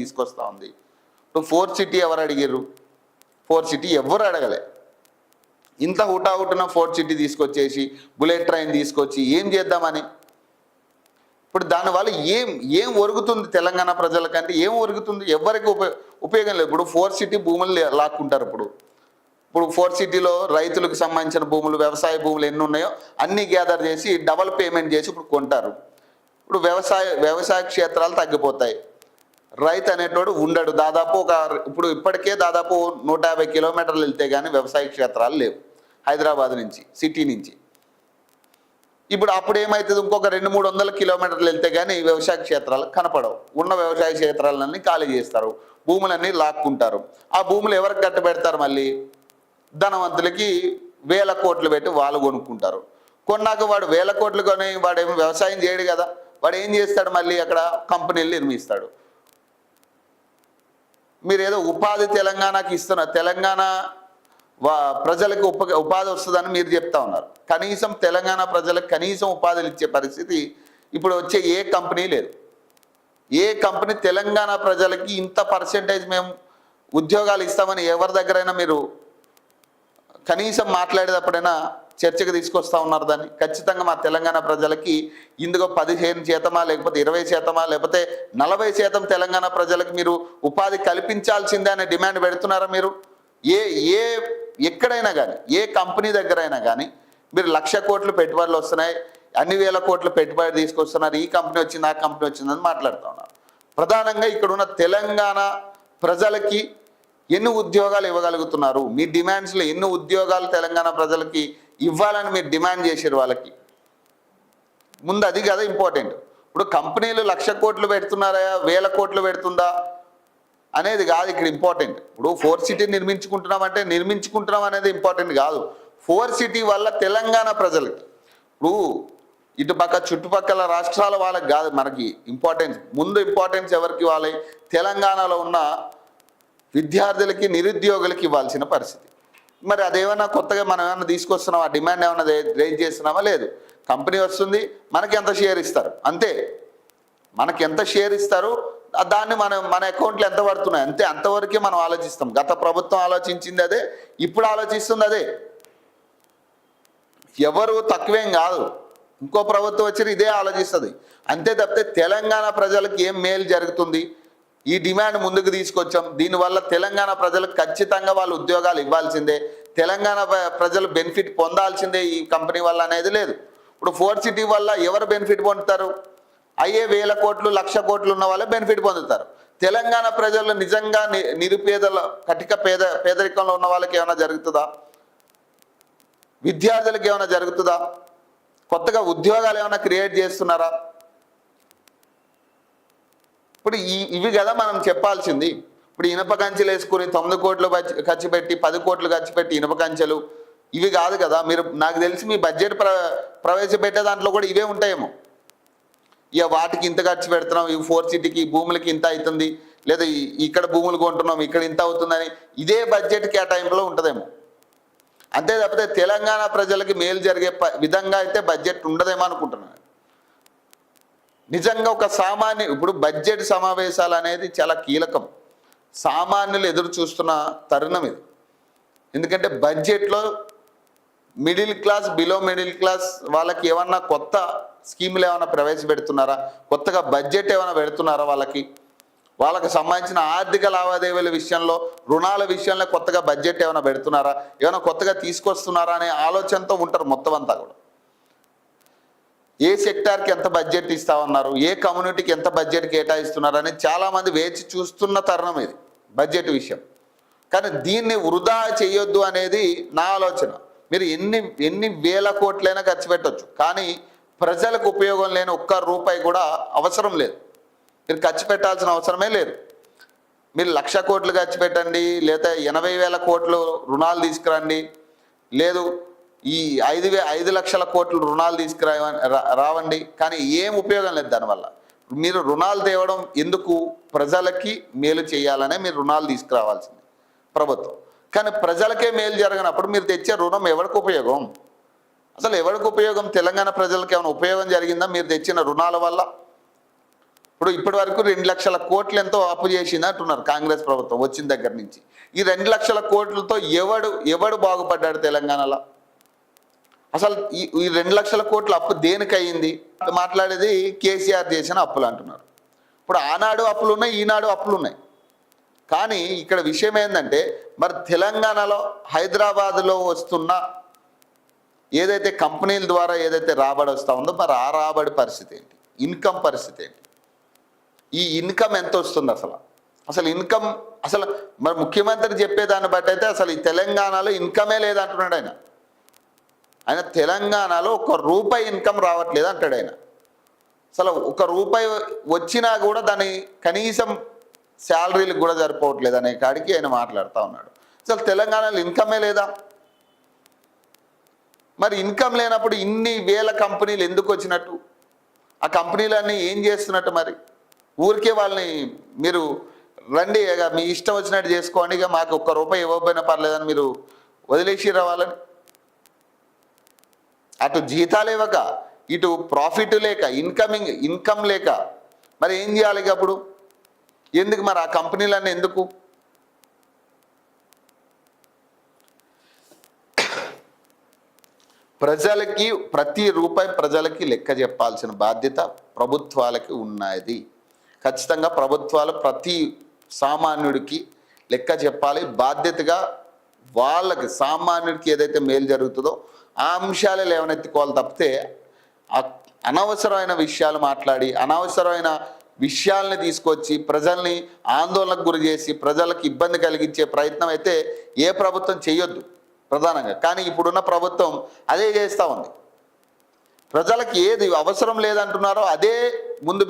తీసుకొస్తా ఉంది. ఇప్పుడు 4 సిటీ ఎవరు అడిగారు? 4 సిటీ ఎవరు అడగలే. ఇంత హుటాహుటిన 4 సిటీ తీసుకొచ్చేసి బుల్లెట్ ట్రైన్ తీసుకొచ్చి ఏం చేద్దామని. ఇప్పుడు దానివల్ల ఏం ఒరుగుతుంది తెలంగాణ ప్రజలకంటే? ఏం ఒరుగుతుంది? ఎవరికి ఉపయోగం లేదు. ఇప్పుడు 4 సిటీ భూములు లాక్కుంటారు. ఇప్పుడు 4 సిటీలో రైతులకు సంబంధించిన భూములు, వ్యవసాయ భూములు ఎన్ని ఉన్నాయో అన్నీ గ్యాదర్ చేసి డబల్ పేమెంట్ చేసి ఇప్పుడు కొంటారు. ఇప్పుడు వ్యవసాయ క్షేత్రాలు తగ్గిపోతాయి. రైతు అనేటోడు ఉండడు. దాదాపు ఇప్పటికే దాదాపు 150 కిలోమీటర్లు వెళ్తే కానీ వ్యవసాయ క్షేత్రాలు లేవు హైదరాబాద్ నుంచి, సిటీ నుంచి. అప్పుడు ఏమవుతుంది? ఇంకొక 200-300 కిలోమీటర్లు వెళ్తే కానీ వ్యవసాయ క్షేత్రాలు కనపడవు. ఉన్న వ్యవసాయ క్షేత్రాలన్నీ ఖాళీ చేస్తారు, భూములన్నీ లాక్కుంటారు. ఆ భూములు ఎవరికి కట్టబెడతారు? మళ్ళీ ధనవంతులకి వేల కోట్లు పెట్టి వాళ్ళు కొనుక్కుంటారు. కొన్నాక వాడు వేల కోట్లు కొని వాడేమో వ్యవసాయం చేయడు కదా. వాడు ఏం చేస్తాడు? మళ్ళీ అక్కడ కంపెనీలు నిర్మిస్తాడు. మీరు ఏదో ఉపాధి తెలంగాణకి ఇస్తున్నారు, తెలంగాణ ప్రజలకు ఉపాధి వస్తుందని మీరు చెప్తా ఉన్నారు. కనీసం తెలంగాణ ప్రజలకు కనీసం ఉపాధులు ఇచ్చే పరిస్థితి ఇప్పుడు వచ్చే ఏ కంపెనీ లేదు. ఏ కంపెనీ తెలంగాణ ప్రజలకి ఇంత పర్సెంటేజ్ మేము ఉద్యోగాలు ఇస్తామని ఎవరి దగ్గరైనా మీరు కనీసం మాట్లాడేటప్పుడైనా చర్చకు తీసుకొస్తా ఉన్నారు దాన్ని? ఖచ్చితంగా మా తెలంగాణ ప్రజలకి ఇందులో 15% లేకపోతే 20% లేకపోతే 40% తెలంగాణ ప్రజలకు మీరు ఉపాధి కల్పించాల్సిందే అనే డిమాండ్ పెడుతున్నారా మీరు? ఎక్కడైనా కానీ, ఏ కంపెనీ దగ్గర అయినా కానీ మీరు 1,00,000 కోట్లు పెట్టుబడులు వస్తున్నాయి, అన్ని వేల కోట్లు పెట్టుబడి తీసుకొస్తున్నారు, ఈ కంపెనీ వచ్చింది, ఆ కంపెనీ వచ్చిందని మాట్లాడుతూ ఉన్నారు. ప్రధానంగా ఇక్కడ ఉన్న తెలంగాణ ప్రజలకి ఎన్ని ఉద్యోగాలు ఇవ్వగలుగుతున్నారు? మీ డిమాండ్స్లో ఎన్ని ఉద్యోగాలు తెలంగాణ ప్రజలకి ఇవ్వాలని మీరు డిమాండ్ చేశారు? వాళ్ళకి ముందు అది కదా ఇంపార్టెంట్. ఇప్పుడు కంపెనీలు 1,00,000 కోట్లు పెడుతున్నారా, 1000 కోట్లు పెడుతుందా అనేది కాదు ఇక్కడ ఇంపార్టెంట్. ఇప్పుడు 4 సిటీ నిర్మించుకుంటున్నాం అనేది ఇంపార్టెంట్ కాదు. 4 సిటీ వల్ల తెలంగాణ ప్రజలకి, ఇప్పుడు ఇటుపక్క చుట్టుపక్కల రాష్ట్రాల వాళ్ళకి కాదు మనకి ఇంపార్టెన్స్. ముందు ఇంపార్టెన్స్ ఎవరికి ఇవ్వాలి? తెలంగాణలో ఉన్న విద్యార్థులకి, నిరుద్యోగులకి ఇవ్వాల్సిన పరిస్థితి. మరి అదేమన్నా కొత్తగా మనం ఏమన్నా తీసుకొస్తున్నాం? ఆ డిమాండ్ ఏమన్నా రేజ్ చేస్తున్నామా? లేదు. కంపెనీ వస్తుంది, మనకి ఎంత షేర్ ఇస్తారు అంతే. మనకి ఎంత షేర్ ఇస్తారు దాన్ని మన అకౌంట్లో ఎంత పడుతున్నాయి అంతే. అంతవరకే మనం ఆలోచిస్తాం. గత ప్రభుత్వం ఆలోచించింది అదే, ఇప్పుడు ఆలోచిస్తుంది అదే. ఎవరు తక్కువేం కాదు. ఇంకో ప్రభుత్వం వచ్చి ఇదే ఆలోచిస్తుంది అంతే తప్పితే తెలంగాణ ప్రజలకు ఏం మేలు జరుగుతుంది? ఈ డిమాండ్ ముందుకు తీసుకొచ్చాం, దీనివల్ల తెలంగాణ ప్రజలకు ఖచ్చితంగా వాళ్ళు ఉద్యోగాలు ఇవ్వాల్సిందే, తెలంగాణ ప్రజలు బెనిఫిట్ పొందాల్సిందే ఈ కంపెనీ వల్ల అనేది లేదు. ఇప్పుడు 4 సిటీ వల్ల ఎవరు బెనిఫిట్ పొందుతారు? అయ్యే 1000 కోట్లు 1,00,000 కోట్లు ఉన్న వాళ్ళే బెనిఫిట్ పొందుతారు. తెలంగాణ ప్రజలు నిజంగా నిరుపేదల కటిక పేదరికంలో ఉన్న వాళ్ళకి ఏమైనా జరుగుతుందా? విద్యార్థులకు ఏమైనా జరుగుతుందా? కొత్తగా ఉద్యోగాలు ఏమైనా క్రియేట్ చేస్తున్నారా? ఇప్పుడు ఇవి కదా మనం చెప్పాల్సింది. ఇప్పుడు ఇనుప కంచెలు వేసుకుని 9 కోట్లు ఖర్చు పెట్టి 10 కోట్లు ఖర్చు పెట్టి ఇనుప కంచెలు ఇవి కాదు కదా. మీరు నాకు తెలిసి మీ బడ్జెట్ ప్రవేశపెట్టే దాంట్లో కూడా ఇవే ఉంటాయేమో. ఇక వాటికి ఇంత ఖర్చు పెడుతున్నాం, ఈ 4 సిటీకి భూములకి ఇంత అవుతుంది, లేదా ఇక్కడ భూములు కొంటున్నాం ఇక్కడ ఇంత అవుతుందని ఇదే బడ్జెట్ కేటాయింపులో ఉంటుందేమో. అంతే తప్పితే తెలంగాణ ప్రజలకి మేలు జరిగే విధంగా అయితే బడ్జెట్ ఉండదేమో అనుకుంటున్నాను. నిజంగా ఒక ఇప్పుడు బడ్జెట్ సమావేశాలు అనేది చాలా కీలకం. సామాన్యులు ఎదురు చూస్తున్న తరుణం ఇది. ఎందుకంటే బడ్జెట్లో middle class, below middle class వాళ్ళకి ఏమన్నా కొత్త స్కీములు ఏమైనా ప్రవేశపెడుతున్నారా? కొత్తగా బడ్జెట్ ఏమైనా పెడుతున్నారా? వాళ్ళకి సంబంధించిన ఆర్థిక లావాదేవీల విషయంలో, రుణాల విషయంలో కొత్తగా బడ్జెట్ ఏమైనా పెడుతున్నారా? ఏమైనా కొత్తగా తీసుకొస్తున్నారా అనే ఆలోచనతో ఉంటారు మొత్తం అంతా కూడా. ఏ సెక్టార్కి ఎంత బడ్జెట్ ఇస్తా ఉన్నారు, ఏ కమ్యూనిటీకి ఎంత బడ్జెట్ కేటాయిస్తున్నారు అని చాలామంది వేచి చూస్తున్న తరుణం ఇది బడ్జెట్ విషయం. కానీ దీన్ని వృధా చేయొద్దు అనేది నా ఆలోచన. మీరు ఎన్ని వేల కోట్లైనా ఖర్చు పెట్టవచ్చు, కానీ ప్రజలకు ఉపయోగం లేని ఒక్క రూపాయి కూడా అవసరం లేదు. మీరు ఖర్చు పెట్టాల్సిన అవసరమే లేదు. మీరు 1,00,000 కోట్లు ఖర్చు పెట్టండి, లేదా 80,000 కోట్లు రుణాలు తీసుకురండి, లేదు ఈ 5 లక్షల కోట్లు రుణాలు రావండి, కానీ ఏం ఉపయోగం లేదు దానివల్ల. మీరు రుణాలు తేవడం ఎందుకు? ప్రజలకి మేలు చేయాలనే మీరు రుణాలు తీసుకురావాల్సింది ప్రభుత్వం. కానీ ప్రజలకే మేలు జరగనప్పుడు మీరు తెచ్చే రుణం ఎవరికి ఉపయోగం? అసలు ఎవరికి ఉపయోగం? తెలంగాణ ప్రజలకు ఏమైనా ఉపయోగం జరిగిందా మీరు తెచ్చిన రుణాల వల్ల? ఇప్పటి వరకు 2 లక్షల కోట్లు ఎంతో అప్పు చేసింది అంటున్నారు కాంగ్రెస్ ప్రభుత్వం వచ్చిన దగ్గర నుంచి. ఈ 2 లక్షల కోట్లతో ఎవడు బాగుపడ్డాడు తెలంగాణలో? అసలు ఈ 2 లక్షల కోట్ల అప్పు దేనికి అయ్యింది? మాట్లాడేది కేసీఆర్ చేసిన అప్పులు అంటున్నారు. ఇప్పుడు ఆనాడు అప్పులు ఉన్నాయి, ఈనాడు అప్పులు ఉన్నాయి. కానీ ఇక్కడ విషయం ఏంటంటే, మరి తెలంగాణలో హైదరాబాద్లో వస్తున్న ఏదైతే కంపెనీల ద్వారా ఏదైతే రాబడి వస్తూ ఉందో, మరి ఆ రాబడి పరిస్థితి ఏంటి? ఇన్కమ్ పరిస్థితి ఏంటి? ఈ ఇన్కమ్ ఎంత వస్తుంది అసలు ఇన్కమ్ మరి ముఖ్యమంత్రి చెప్పేదాన్ని బట్టి అయితే అసలు ఈ తెలంగాణలో ఇన్కమే లేదంటున్నాడు ఆయన తెలంగాణలో ₹1 ఇన్కమ్ రావట్లేదు అంటాడు ఆయన. అసలు ₹1 వచ్చినా కూడా దాని కనీసం శాలరీలకు కూడా సరిపోవట్లేదు అనే కాడికి ఆయన మాట్లాడుతూ ఉన్నాడు. అసలు తెలంగాణలో ఇన్కమే లేదా? మరి ఇన్కమ్ లేనప్పుడు ఇన్ని వేల కంపెనీలు ఎందుకు వచ్చినట్టు? ఆ కంపెనీలన్నీ ఏం చేస్తున్నట్టు? మరి ఊరికే వాళ్ళని మీరు రండి, ఇక మీ ఇష్టం వచ్చినట్టు చేసుకోండి, ఇక మాకు ₹1 ఇవ్వకపోయినా పర్లేదని మీరు వదిలేసి రావాలని. అటు జీతాలు ఇవ్వక, ఇటు ప్రాఫిట్ లేక, ఇన్కమ్ లేక మరి ఏం చేయాలి ఇక అప్పుడు? ఎందుకు మరి ఆ కంపెనీలన్నీ ఎందుకు? ప్రజలకి ప్రతి రూపాయి ప్రజలకి లెక్క చెప్పాల్సిన బాధ్యత ప్రభుత్వాలకి ఉన్నది. ఖచ్చితంగా ప్రభుత్వాలు ప్రతి సామాన్యుడికి లెక్క చెప్పాలి. బాధ్యతగా వాళ్ళకి సామాన్యుడికి ఏదైతే మేలు జరుగుతుందో ఆ అంశాలే లేవనెత్తుకోవాలి తప్పితే అనవసరమైన విషయాలు మాట్లాడి అనవసరమైన విషయాల్ని తీసుకొచ్చి ప్రజల్ని ఆందోళనకు గురి చేసి ప్రజలకు ఇబ్బంది కలిగించే ప్రయత్నం అయితే ఏ ప్రభుత్వం చేయొద్దు ప్రధానంగా. కానీ ఇప్పుడున్న ప్రభుత్వం అదే చేస్తూ ఉంది. ప్రజలకు ఏది అవసరం లేదంటున్నారో అదే ముందు